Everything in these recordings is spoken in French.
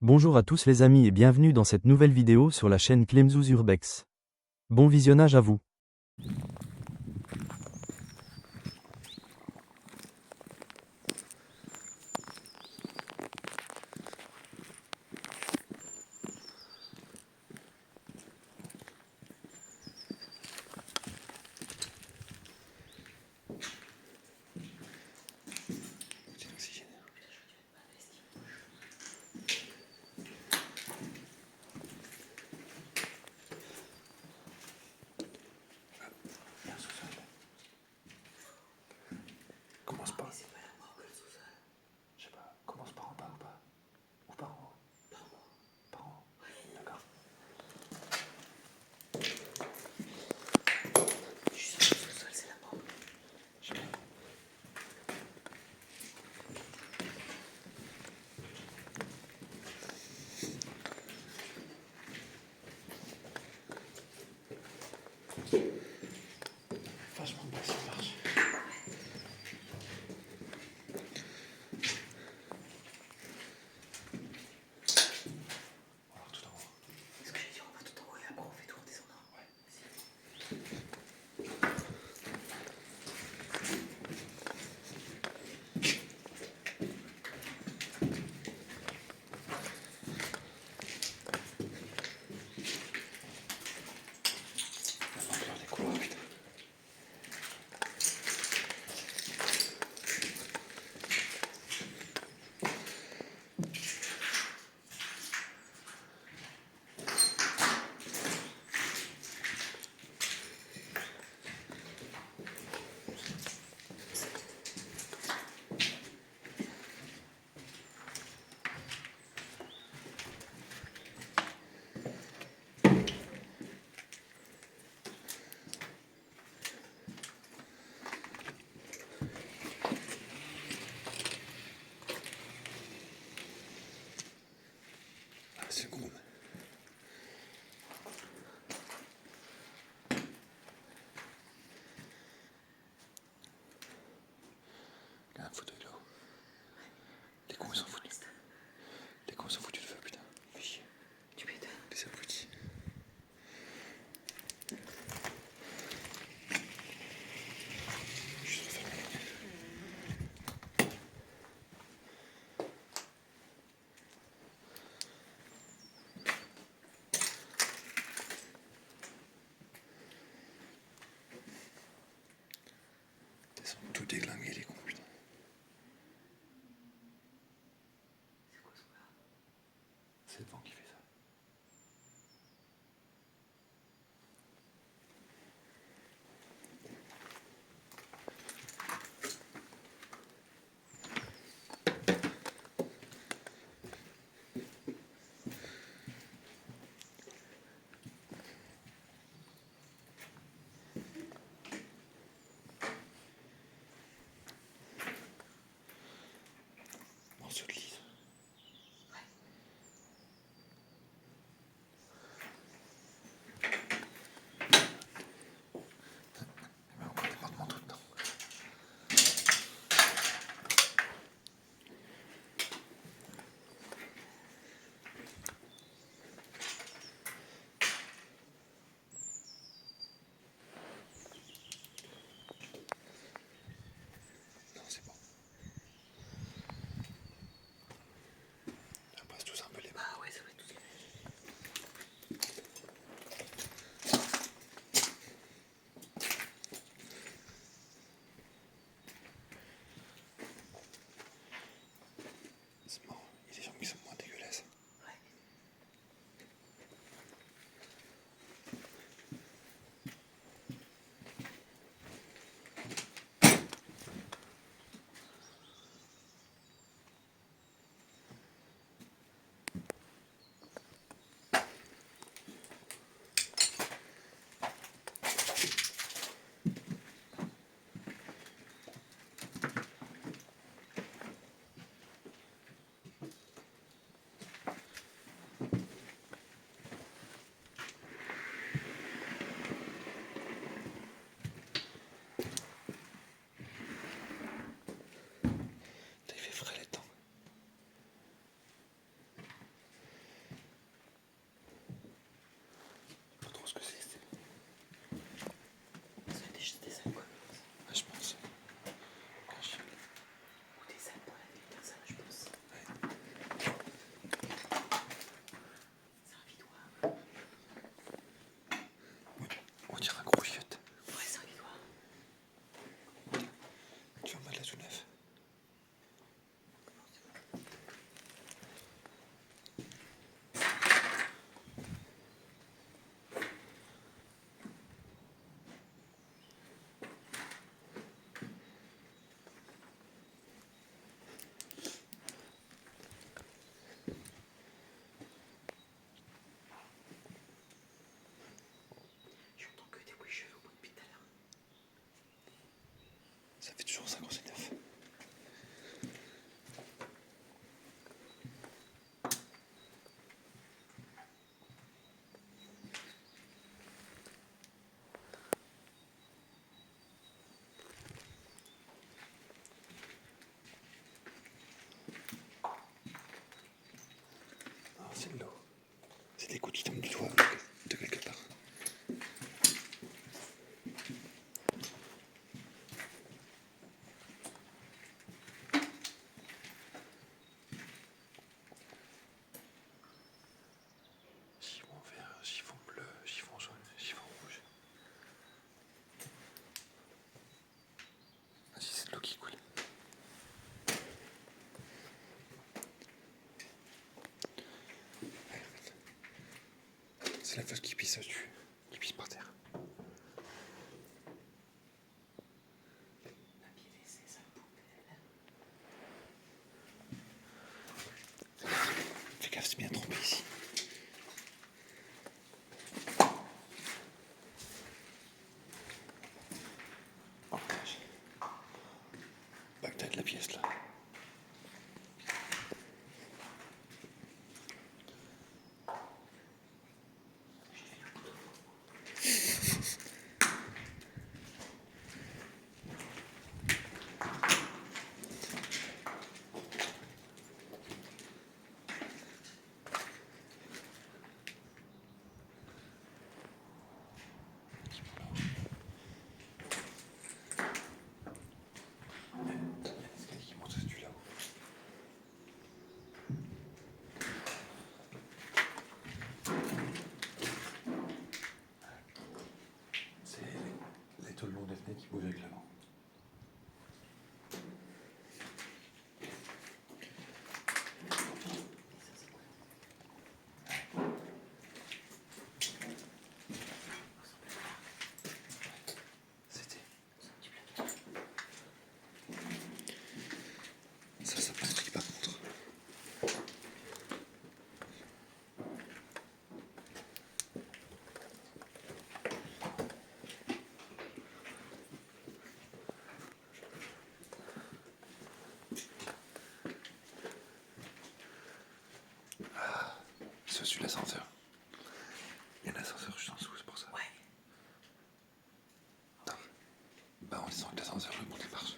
Bonjour à tous les amis et bienvenue dans cette nouvelle vidéo sur la chaîne Clemzouz Urbex. Bon visionnage à vous. Commence par. Je sais pas, commence par en bas ou pas? Ou par en haut? Par en haut. D'accord. Je suis sur le sous-sol, c'est la mort. Je sais pas. Vachement bas, ça marche. Alors tout en haut. Ce que j'ai dit, on va tout en haut et après on fait tout en descendant. Ouais. La longueur des couloirs, putain. Ah, c'est cool. Il y a un fauteuil là-haut. Les cons ils s'en foutent. Les cons ils s'en foutent du feu, putain. Fais chier. Tu m'étonnes. Les abrutis. Juste refermer la lumière. Ils sont tout déglingués les cons, putain. C'est quoi ce bruit-là? C'est le vent qui fait ça. Morceau de lise. Ouais. c'est de l'eau. C'est des gouttes qui tombent du toit de quelque part. Chiffon vert, chiffon bleu, chiffon jaune, chiffon rouge. Ah si, c'est de l'eau qui coule. C'est la flotte qui pisse au-dessus, qui pisse par terre. Papier WC, sale poubelle. Fais gaffe, c'est bien trompé ici. Oh vache. Bagdad, la pièce là. Il y a des escaliers qui montent du là-haut. C'est les tôles longues des fenêtres qui bougent avec le vent. C'était. Ça pas un truc par contre. C'est au-dessus de l'ascenseur. Il y a un ascenseur juste en dessous, c'est pour ça. Ouais. Attends. Bah en disant que l'ascenseur, le monte les marches.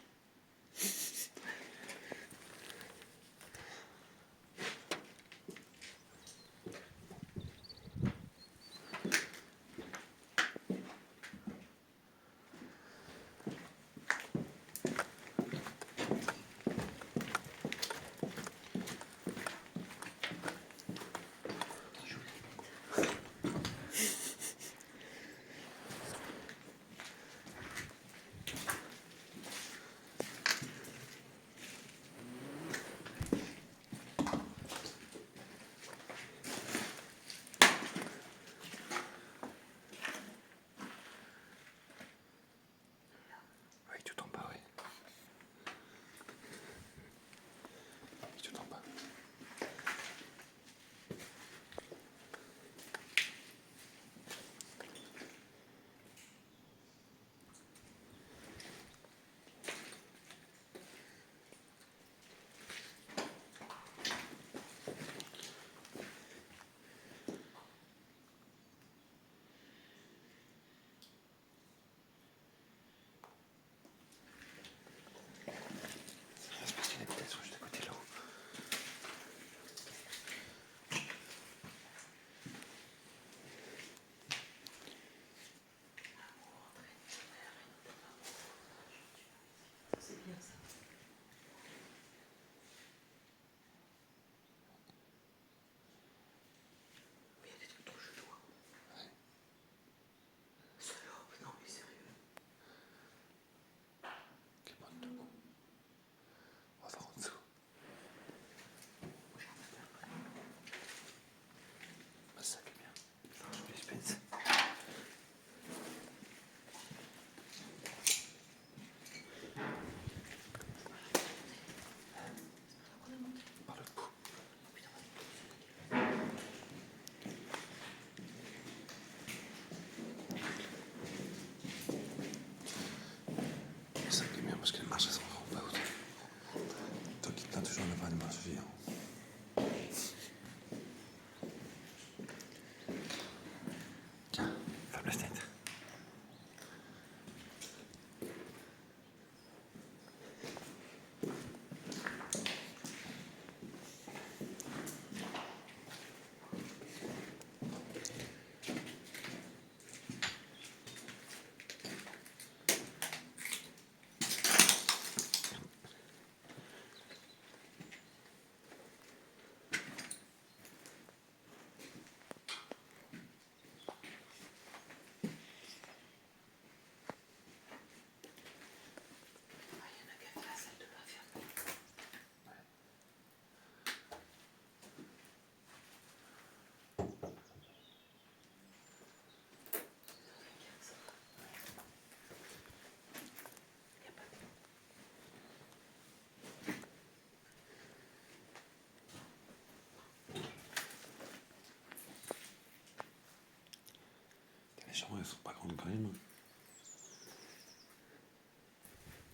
Les chambres, elles sont pas grandes quand même.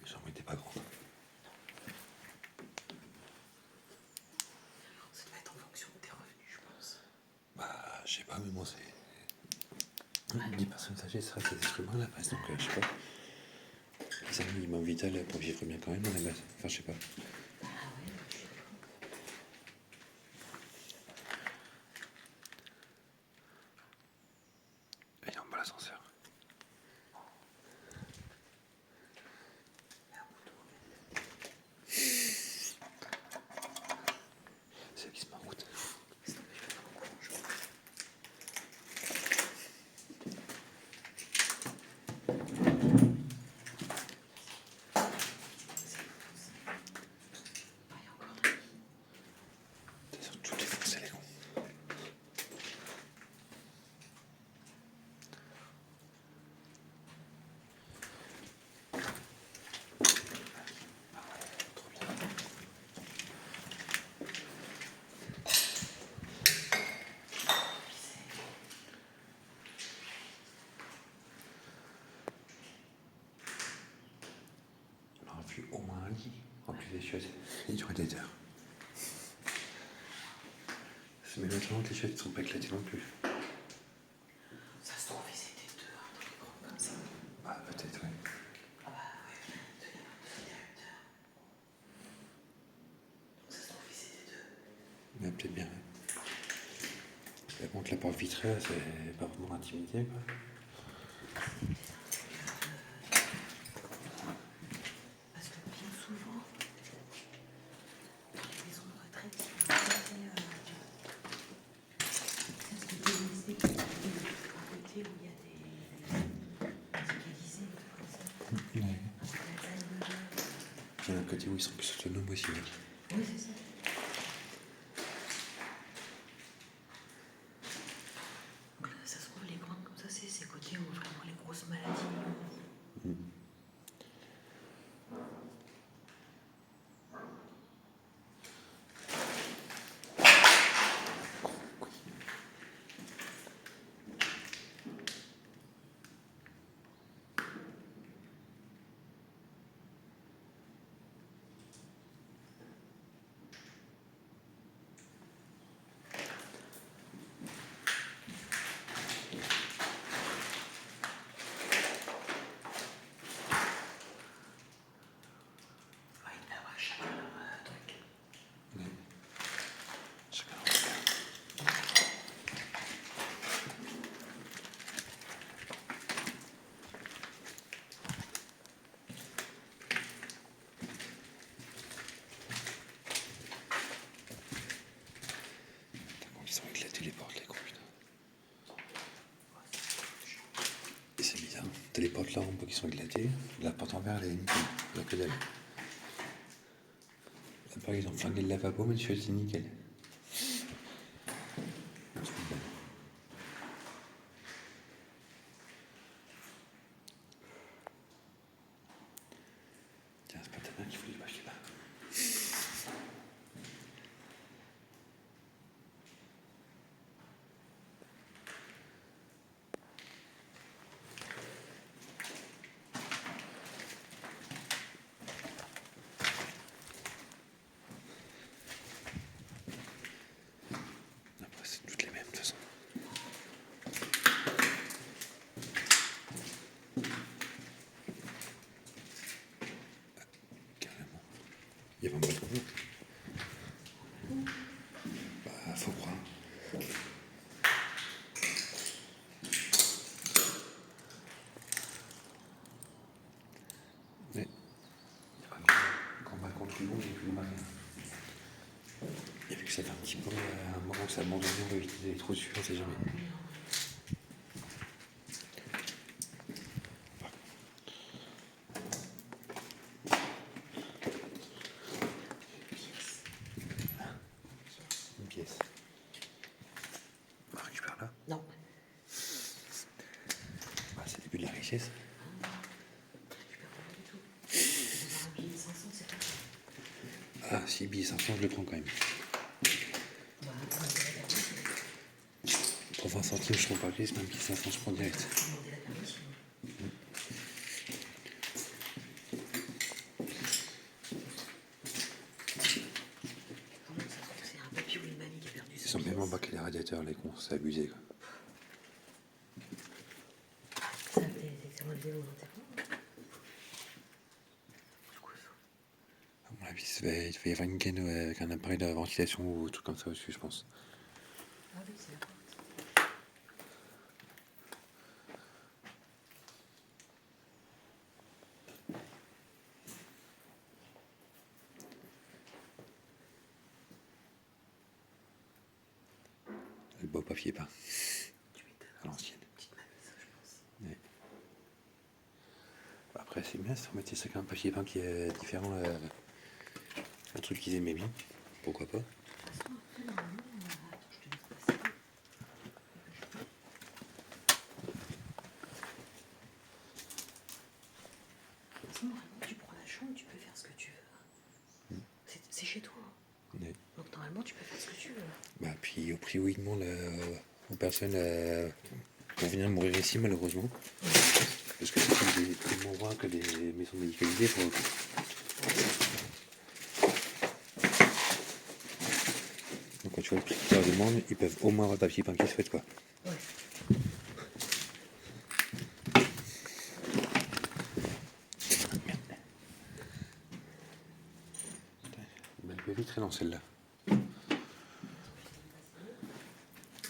Les chambres étaient pas grandes. Ça doit être en fonction de tes revenus, je pense. Bah, je sais pas, mais moi, c'est. 10 personnes âgées, c'est vrai que c'est des êtres humains à la base, donc je sais pas. C'est un minimum vital pour vivre bien quand même à la base. Enfin, je sais pas. Ah ouais, je suis d'accord. Et il est en bas l'ascenseur. C'est eux qui se met en route. Ils ont toutes les forces, les cons. On aurait vu au moins un lit en plus des chaises. Il durait des heures. Mais maintenant que les chaises ne sont pas éclatées non plus. Ça se trouve, ils étaient deux, un truc comme ça. Ah, peut-être, ouais. Ah bah ouais, deux directeurs. Donc ça se trouve, ils étaient deux. Mais peut-être bien, ouais. Par contre, la porte vitrée, c'est pas vraiment l'intimité, quoi. Parce que bien souvent, dans les maisons de retraite, c'est ce qui est listé, un côté où il y a des médicalisés, des trucs comme ça. Ouais. Un peu l'Alzheimer. Il y a un côté où ils sont plus autonomes aussi, ouais. Oui, c'est ça. Donc là, ça se trouve, les grandes comme ça, c'est ces côtés où vraiment les grosses maladies. Ouais, il doit y avoir chacun leur truc. Ouais. Chacun leur regard. Putain, quand ils sont éclatés les portes, les cons, putain. Et c'est bizarre. T'as les portes là en bas qui sont éclatées. La porte en verre, elle est nickel. Il n'y a que dalle. Là-bas, ils ont flingué le lavabo, mais le chiotte, c'est nickel. Tiens, c'est pas ta mère qu'il faut lui acheter là. Après, c'est toutes les mêmes, de toute façon. Carrément. Il y avait un balcon. Bah, faut croire. Ouais. Il y a pas un grand balcon tout le long, il n'y a plus de marée. Et vu que ça fait un petit peu un moment que ça abandonné, on va éviter d'aller trop dessus, on sait jamais. Une pièce. On récupère là. Non. Bah, c'est le début de la richesse. Je peux pas du tout. Avoir un billet de 500, c'est pas grave. Ah, si, billet 500, je le prends quand même. Bah, attends, Pour 20 centimes, je prends pas glisse, même 15 francs, je prends direct. Faut demander la permission. Vraiment, ça se trouve que c'est un papy ou une mamie qui a perdu Ils sa sont bien moins pièce. bas que les radiateurs, les cons, c'est abusé quoi. Ça, c'est relevé au enterrement. Du coup, ça. À mon avis, il va y avoir une gaine avec un appareil de ventilation ou un truc comme ça au-dessus, je pense. Ah oui, c'est la porte. Le beau papier peint, Tu m'étonnes. à l'ancienne. Petite mamie, ça, je pense. Ouais. Après, c'est bien si on mettait ça comme un papier peint qui est différent, un truc qu'ils aimaient bien. Pourquoi pas? De toute façon, après, normalement, attends, je te dis pas ça. De toute façon, normalement, tu prends la chambre, tu peux faire ce que tu veux. C'est chez toi. Hein. Ouais. Donc, normalement, tu peux faire ce que tu veux. Bah, puis au prix où ils demandent aux personnes pour venir mourir ici, malheureusement. Parce que c'est tellement moins que des maisons médicalisées pour le coup. Donc quand tu vois le prix qu'ils leur demandent, ils peuvent au moins avoir le papier peint qui se fait quoi. Ouais. Belle baie vitrée dans celle-là.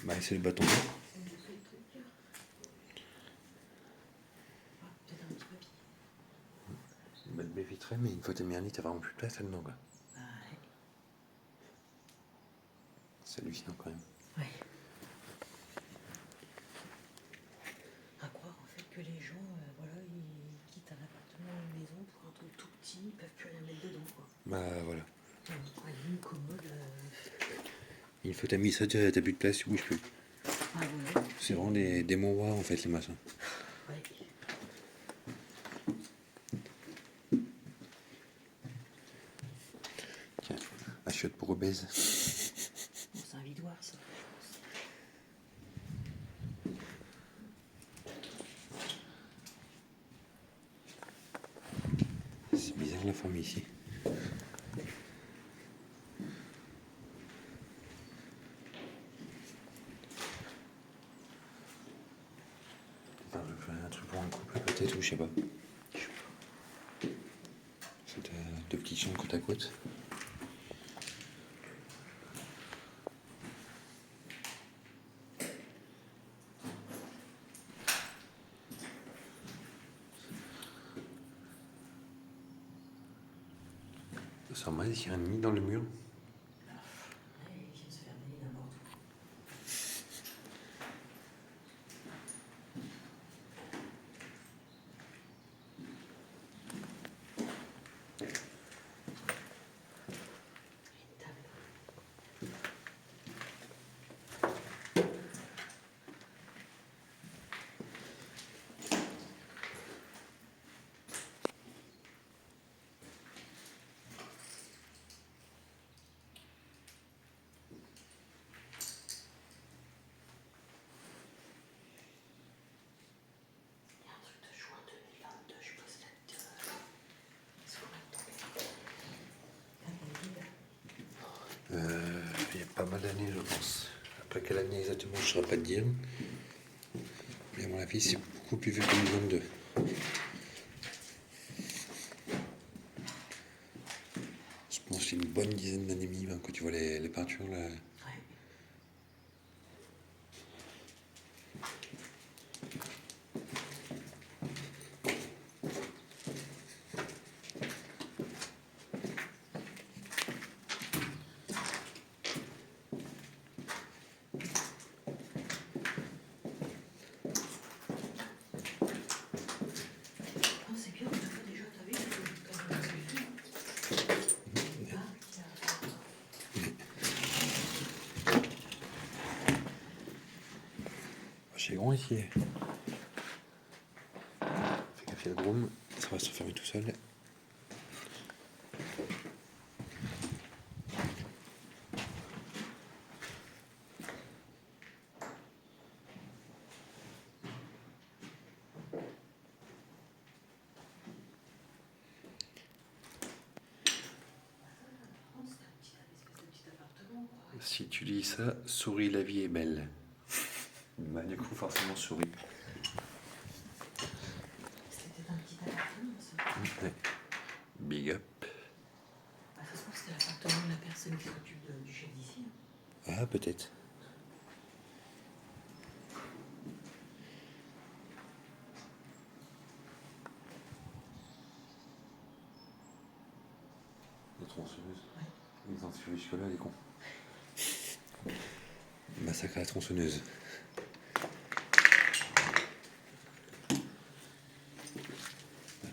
Bah c'est le bâton. Ah, peut-être un petit papier. Une belle baie vitrée, mais une fois t'as mis un lit, t'as vraiment plus de place là-dedans quoi. Bah, ouais. C'est hallucinant quand même. Ouais. À croire en fait que les gens, voilà, ils quittent un appartement ou une maison pour un truc tout petit, ils peuvent plus rien mettre dedans, quoi. Bah voilà. Une commode. Une fois t'as mis ça, t'as plus de place, tu bouges plus. Ah ouais. C'est vraiment des mouroirs en fait les machins. Ouais. Tiens, la chiotte pour obèse. Bon, c'est un vidoir, ça, je pense. C'est bizarre la forme ici. Enfin, je fais un truc pour un couple peut-être ou je sais pas. C'est deux petites chambres côte à côte. Ça m'a dit qu'il y a un nid dans le mur. Ouais, ils viennent se faire baigner n'importe où. Une table. Il y a un truc de juin 2022, je pose là-dedans. C'est combien de temps? Il y a pas mal d'années, je pense. Après quelle année exactement, je ne saurais pas te dire. Mais à mon avis, c'est beaucoup plus vieux que 2022. Je pense que c'est une bonne dizaine d'années minimum quand tu vois les peintures là. Ouais. Oh, c'est bien, on a fait déjà, t'as vu, comme on a fait. Ah, C'est grand ici. Fais gaffe, il y a le groom, ça va se fermer tout seul. si tu dis ça, souris, la vie est belle. Bah, du coup, forcément, souris. C'était un petit appartement, ça. Ouais. Big up. Bah, de toute façon, c'est l'appartement de la personne qui s'occupe du chef d'ici. Ah, peut-être. Les tronçonneuses. Ouais. Ils ont suivi jusque-là, les cons. Massacre à la tronçonneuse.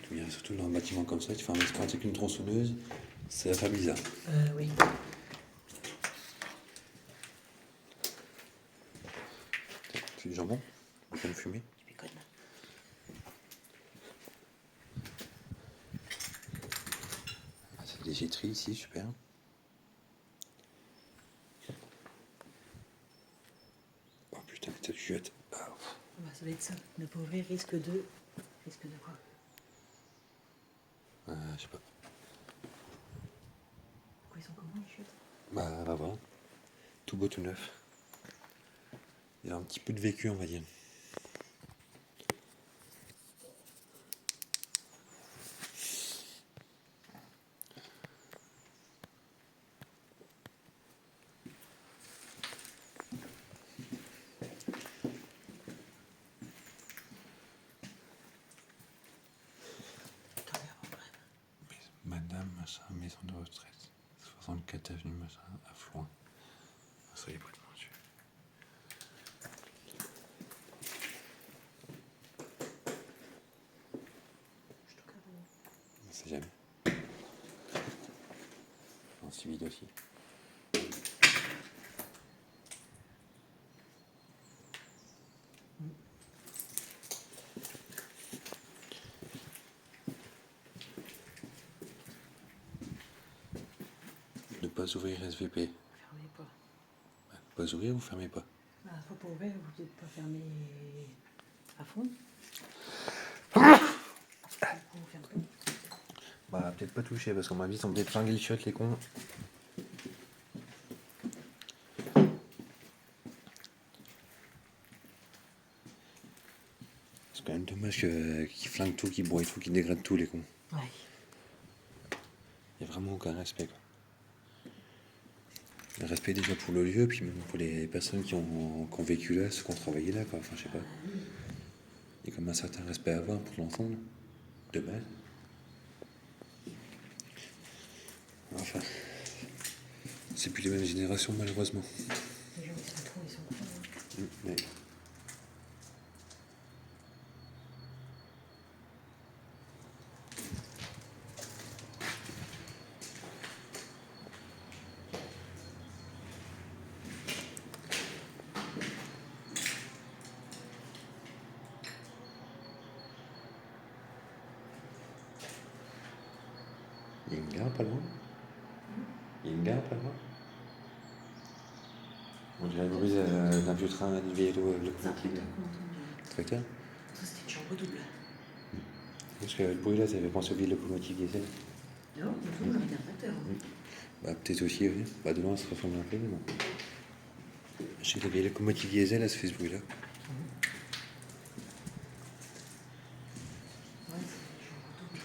Tu viens surtout dans un bâtiment comme ça, tu fais un espace avec une tronçonneuse, ça va faire bizarre. Oui. C'est du jambon, en train de fumer. Tu déconnes. Ah, c'est des jetteries ici, super. Oh putain, mais ta culotte. Ah, Bah, ça va être ça. Ne pas ouvrir risque de. Risque de quoi? je sais pas. Pourquoi ils sont comment les chiottes? Bah, va voir. Tout beau, tout neuf. Il y a un petit peu de vécu, on va dire. T'en es en bref. Madame, machin, maison de retraite. 64 avenue, machin, à Floin. Soyez prudents, monsieur. Je te carrément. On sait jamais. En civil aussi. Ne pas ouvrir SVP. Fermez pas. Ne pas ouvrir ou fermez pas. Bah, faut pas ouvrir, vous n'êtes pas fermé à fond. Pourquoi on ferme pas? Bah, peut-être pas toucher parce qu'on m'a dit qu'ils ont peut-être flingué le chiotte, les cons. C'est quand même dommage qu'ils flinguent tout, qu'ils broient tout, qu'ils dégradent tout, les cons. Ouais. Il n'y a vraiment aucun respect, quoi. Le respect déjà pour le lieu, puis même pour les personnes qui ont vécu là, ceux qui ont travaillé là, quoi. Enfin, je sais pas. Il y a comme un certain respect à avoir pour l'ensemble, de base. Enfin, c'est plus les mêmes générations, malheureusement. Les gens qui sont trop, ils sont trop. Mais il y a une gare pas loin. Il y a une gare pas loin. On dirait le bruit d'un vieux train, d'une vieille C'est un locomotive. tracteur qu'on entend bien. Tracteur. Ça, c'était une chambre double. Parce que le bruit là, ça fait penser aux vieilles locomotives diesel. Non, il faut un tracteur. Bah, peut-être aussi, oui. Bah, de loin, ça ressemble un peu, mais bon. Je sais que la vieille locomotive diesel, elle se fait ce bruit là. Ouais, c'est une chambre double.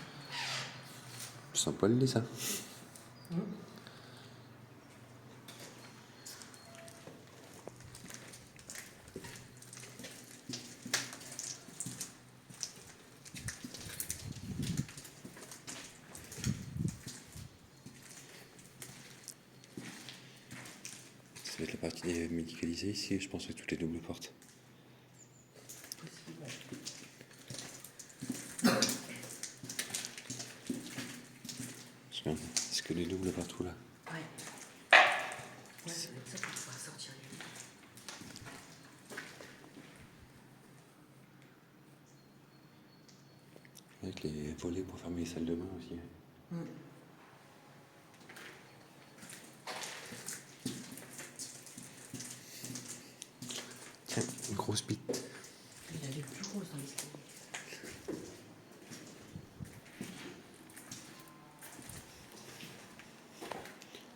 Je sens pas le lait, ça. Ça va être la partie des médicalisés ici, je pense que toutes les doubles portes. Possible. Parce que c'est que des doubles partout là. Ouais. Ouais, ça va être ça pour pouvoir sortir les lits. Avec les volets pour fermer les salles de bain aussi. Tiens, une grosse bite. Il avait le plus rose dans l'escalier.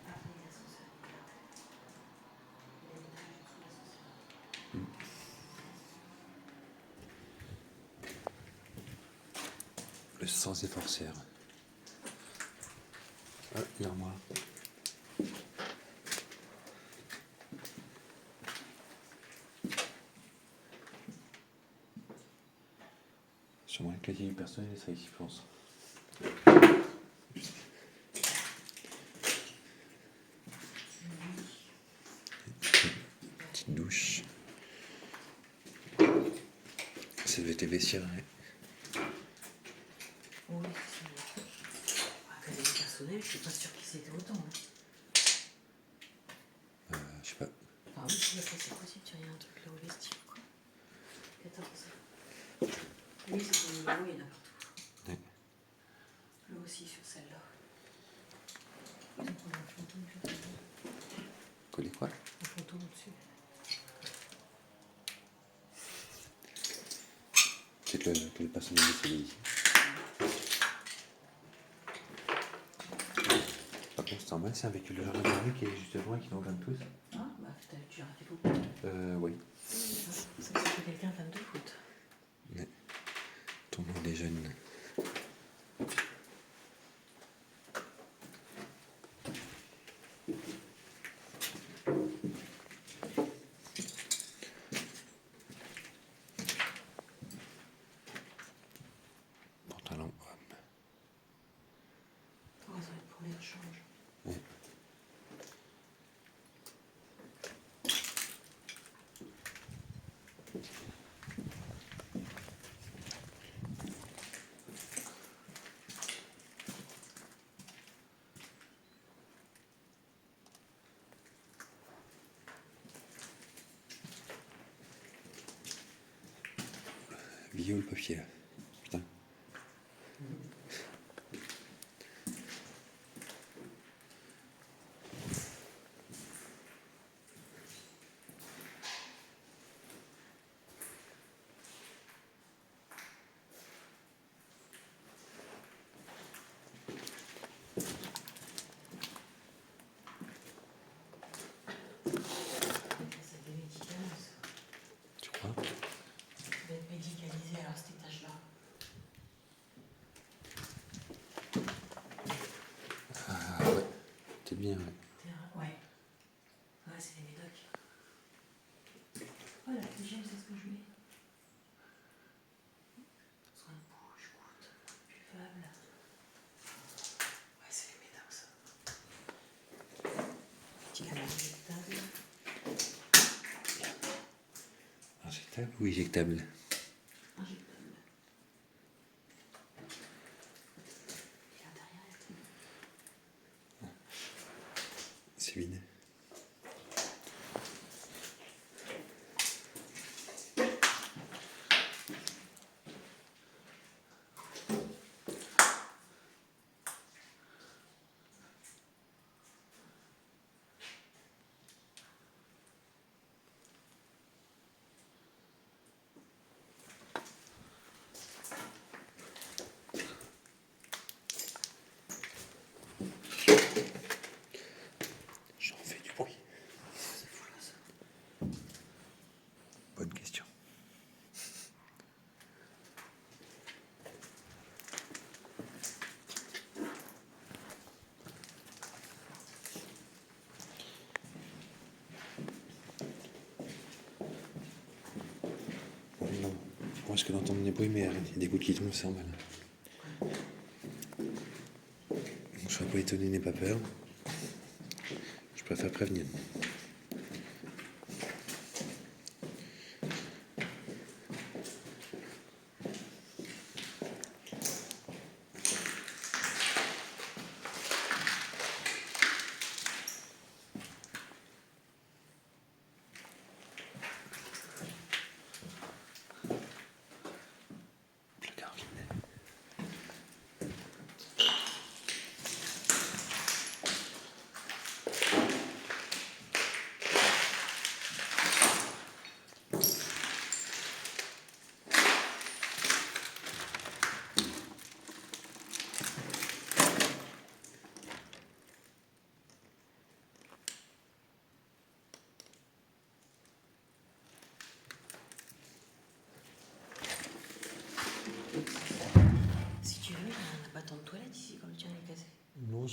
Ah, il y a l'ascenseur. Le sans efforceur. Ah, l'armoire. Sûrement le casier du personnel, c'est ça qui pense. Petite douche. Ça devait être les vestiaires, ouais. Oui, c'est casier personnel, je suis pas sûre qu'ils étaient autant. Hein. Je sais pas. Enfin oui, si, après c'est possible, tu as un truc là au vestiaire, quoi. 14. Oui, c'est le numéro, il y en a partout. Ouais. Là aussi, sur celle-là. Ils ont pris un fantôme, je sais pas. Coller quoi? Un fantôme au-dessus. Peut-être que le personnel décédé ici. Par contre, c'est normal, c'est avec le jardin de qui est juste devant et qui nous regarde tous. Ah, bah tu as raté beaucoup. Oui. Ça, c'est quelqu'un fan de foot. Ouais. Tout le monde est jeune. Pantalon homme. Oh, ça va être pour les rechanges. Ouais. Vieux le papier là. Putain. C'est des médicaments, ça. Tu crois? Ça va être médicalisé alors cet étage-là. Ah ouais. C'est bien, ouais. Ouais. Ouais, c'est des médocs. Oh, la hygiène, c'est ce que je mets. Soin de bouche, goutte, buvable. Ouais, c'est les médocs, ça. Médicaments injectables. Injectable ou éjectable? Injectables. Et l'intérieur, il y a tout. C'est vide. J'en fais du bruit. C'est fou, là, ça. Bonne question. Non. Moi, je peux entendre des bruits, mais il y a des gouttes qui tombent, c'est normal. Ne sois pas étonné, n'aie pas peur. Je préfère prévenir. Placard cabinet.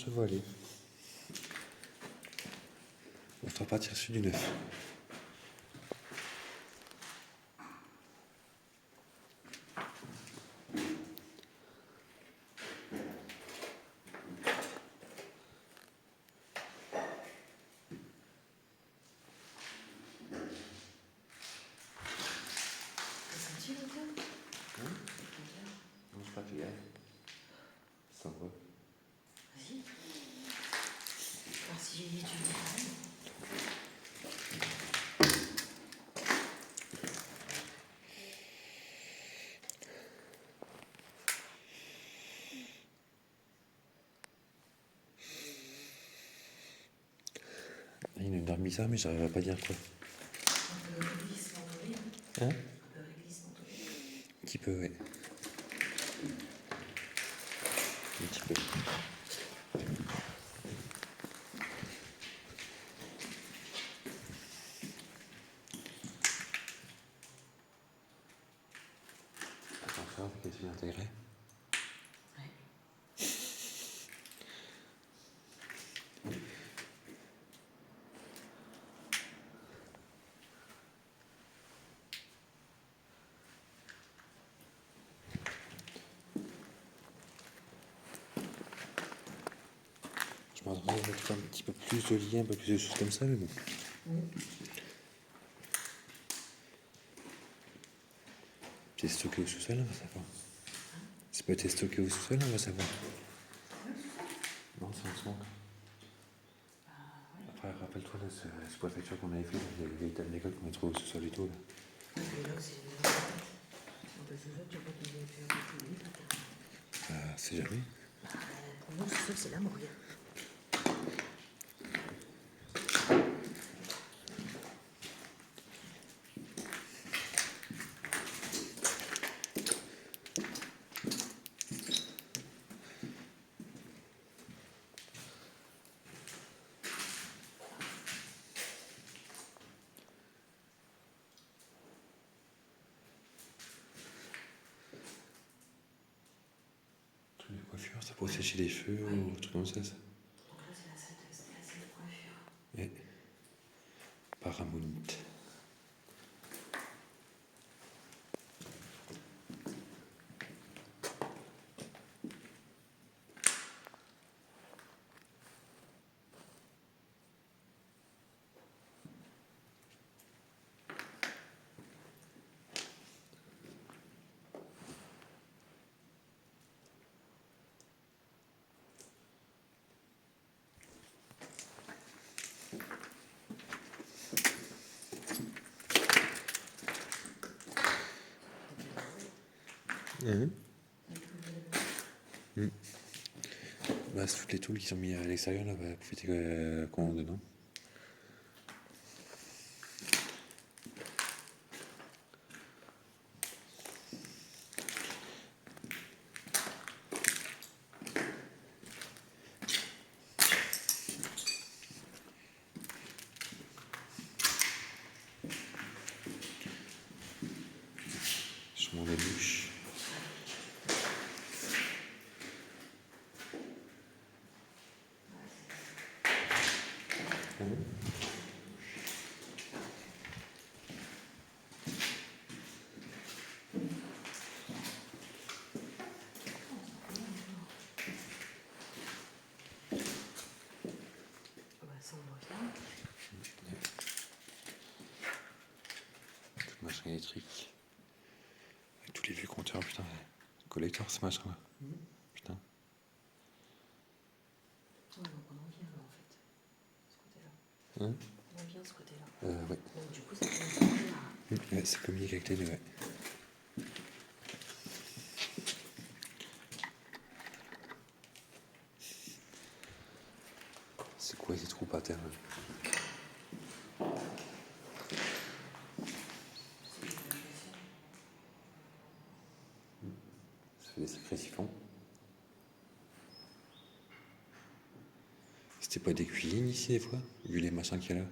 se voit aller. On va repartir sur du neuf. T'as senti l'odeur? Non, je pas fait gaffe. Ça va. Vas-y. Voir si j'ai du pareil. Il y a une odeur bizarre, mais j'arrive à pas dire quoi. Un peu réglisse mentholée. Hein? Un peu réglisse mentholée. Un petit peu, ouais. Un petit peu. Attends, qu'est-ce que tu intégré? Ouais. Je m'attendais à mettre un petit peu plus de liens, un peu plus de choses comme ça, mais bon. C'est stocké au sous-sol, on va savoir. C'est peut-être stocké au sous-sol, on va savoir. Non, c'est en dessous. Après, rappelle-toi de ce préfecture qu'on avait fait, il y a les vieilles tables d'école qu'on a trouvées au sous-sol et tout. Là. Et là, c'est une autre. En plus, c'est ça, tu vois qu'ils ont fait un peu de livre. C'est jamais. Pour nous, c'est ça, c'est la morgue. Truc de coiffure, ça pour sécher les cheveux ou un truc comme ça. Donc là, c'est la salle de coiffure. Ouais. Paramount. Bah, c'est toutes les tools qui sont mis à l'extérieur là, bah, pour fêter qu'on dedans. Sur mon bouche. Bah, ça, on voit bien. Tout le machin électrique. Avec tous les vieux compteurs, putain. Collecteur, ce machin là. Putain. Ouais, donc on en vient là, en fait. Ce côté-là. Hein? On en vient de ce côté-là. Ouais. Donc, du coup, ça fait un peu là. Ouais, c'est communiqué avec les deux, ouais. C'est quoi ces trous par terre là? Ça fait des sacrés siphons. C'était pas des cuisines ici des fois, vu les machins qu'il y a là.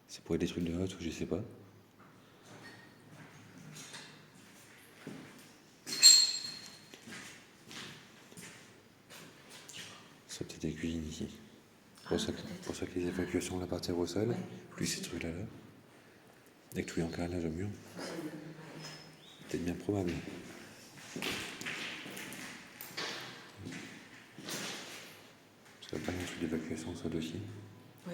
Ça pourrait être des trucs de notes ou je sais pas. Ça peut être des pour ça que les évacuations là partir au sol, plus ces trucs là. Et que tout est en carrelage au mur. C'est bien probable. Parce qu'il n'y a pas un truc d'évacuation sur le dossier. Ouais.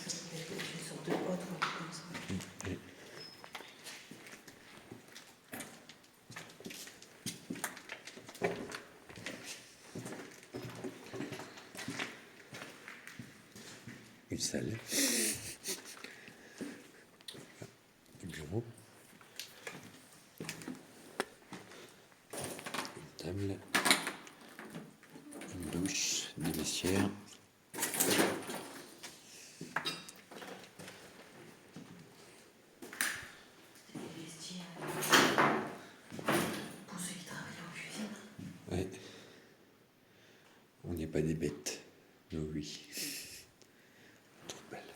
Ça peut être une sorte de boîte ou un truc comme ça. Et une salle. Un bureau. Une table. Une douche. Des vestiaires. Des vestiaires pour ceux qui travaillent en cuisine. Ouais. On n'est pas des bêtes. Mais oui. Trop belle.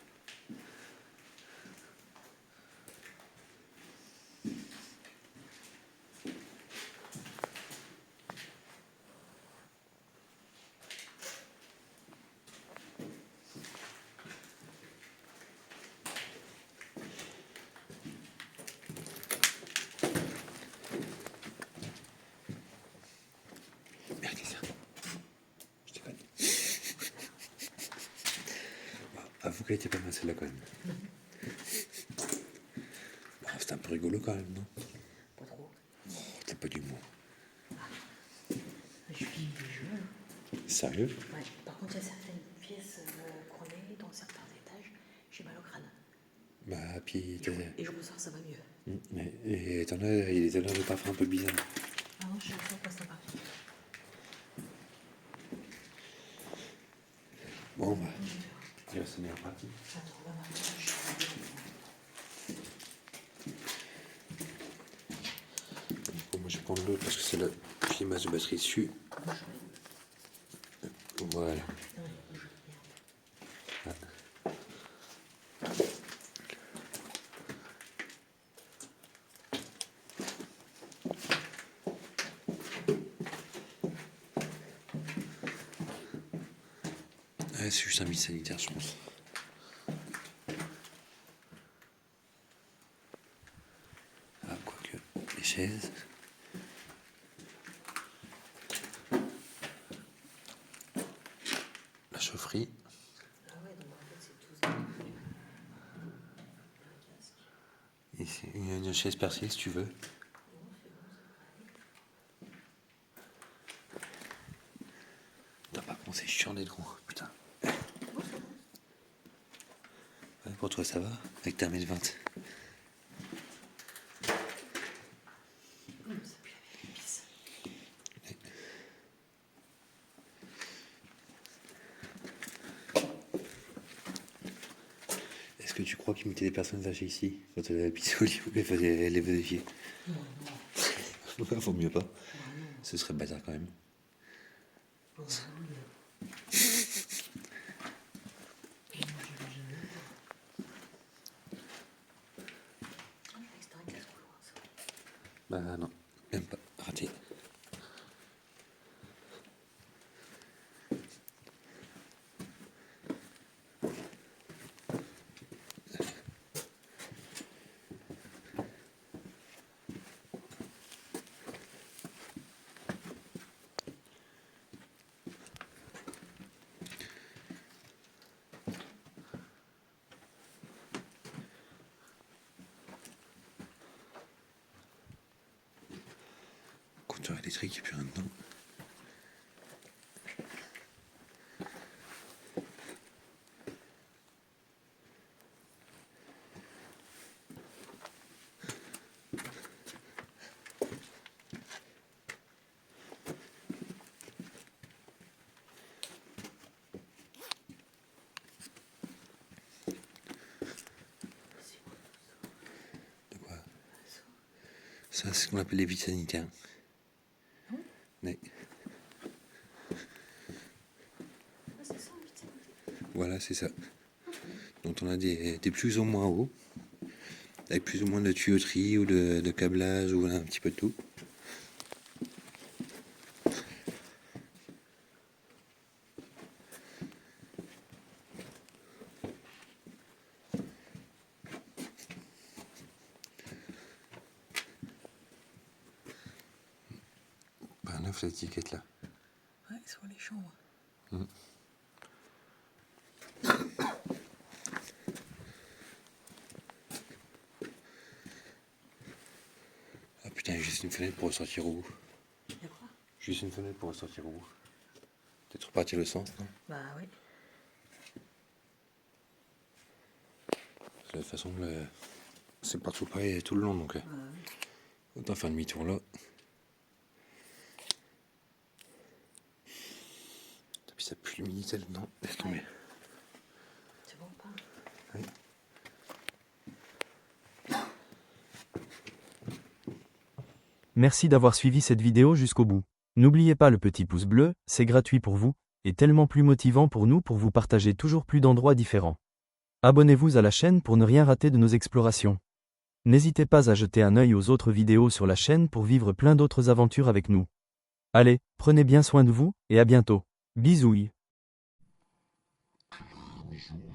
Merde, qu'est-ce que c'est? Je déconne. Avoue qu'elle était pas mal celle-là quand même. Bon, c'est un peu rigolo quand même, non? Pas trop. Oh, t'as pas d'humour. Je vis des jeux. Sérieux? Ouais. Par contre, il y a certaines pièces qu'on est dans certains étages, j'ai mal au crâne. Bah, puis t'as... Et je ressors, ça va mieux. Et t'en as, il y a des odeurs de parfum un peu bizarres. Ah non, je sens pas sympa. Bon, bah, il va sonner en partie. Attends, on va marcher. Bon, moi je vais prendre l'autre parce que c'est la climasse de batterie dessus. Voilà. Ouais, c'est juste un vide sanitaire, je pense. Ah, quoique, les chaises. La chaufferie. Ah ouais, donc en fait, c'est tout ça. Et c'est une chaise percée si tu veux. T'as pas pensé chiant d'être gros, putain. Ouais, pour toi ça va? Avec ta 1m20. Ça pue la pisse. Est-ce que tu crois qu'ils mettaient des personnes âgées ici quand elle avait pissé au lit ou qu'elle faisait les vérifier? Non, non. Vaut mieux pas. Non, Ce serait bazar quand même. non. Bah non, même pas. Raté. Compteur électrique, il n'y a plus rien dedans. De quoi? Ça, c'est ce qu'on appelle les vides sanitaires. Mais Ah, c'est ça, putain. voilà, c'est ça. Donc on a des plus ou moins hauts, avec plus ou moins de tuyauterie ou de câblage ou voilà, un petit peu de tout. Pas neuf cette étiquette là. Ouais, sur les chambres. Ah putain, juste une fenêtre pour ressortir au bout. Y'a quoi? Juste une fenêtre pour ressortir au bout. Peut-être repartir le sens, non? Bah oui. De toute façon, c'est partout pareil tout le long, donc Bah oui. autant faire demi-tour là. Et puis ça pue l'humidité là-dedans. Laisse tomber. C'est bon ou pas? Oui. Merci d'avoir suivi cette vidéo jusqu'au bout. N'oubliez pas le petit pouce bleu, c'est gratuit pour vous, et tellement plus motivant pour nous pour vous partager toujours plus d'endroits différents. Abonnez-vous à la chaîne pour ne rien rater de nos explorations. N'hésitez pas à jeter un œil aux autres vidéos sur la chaîne pour vivre plein d'autres aventures avec nous. Allez, prenez bien soin de vous, et à bientôt. Bisouilles. Bisous.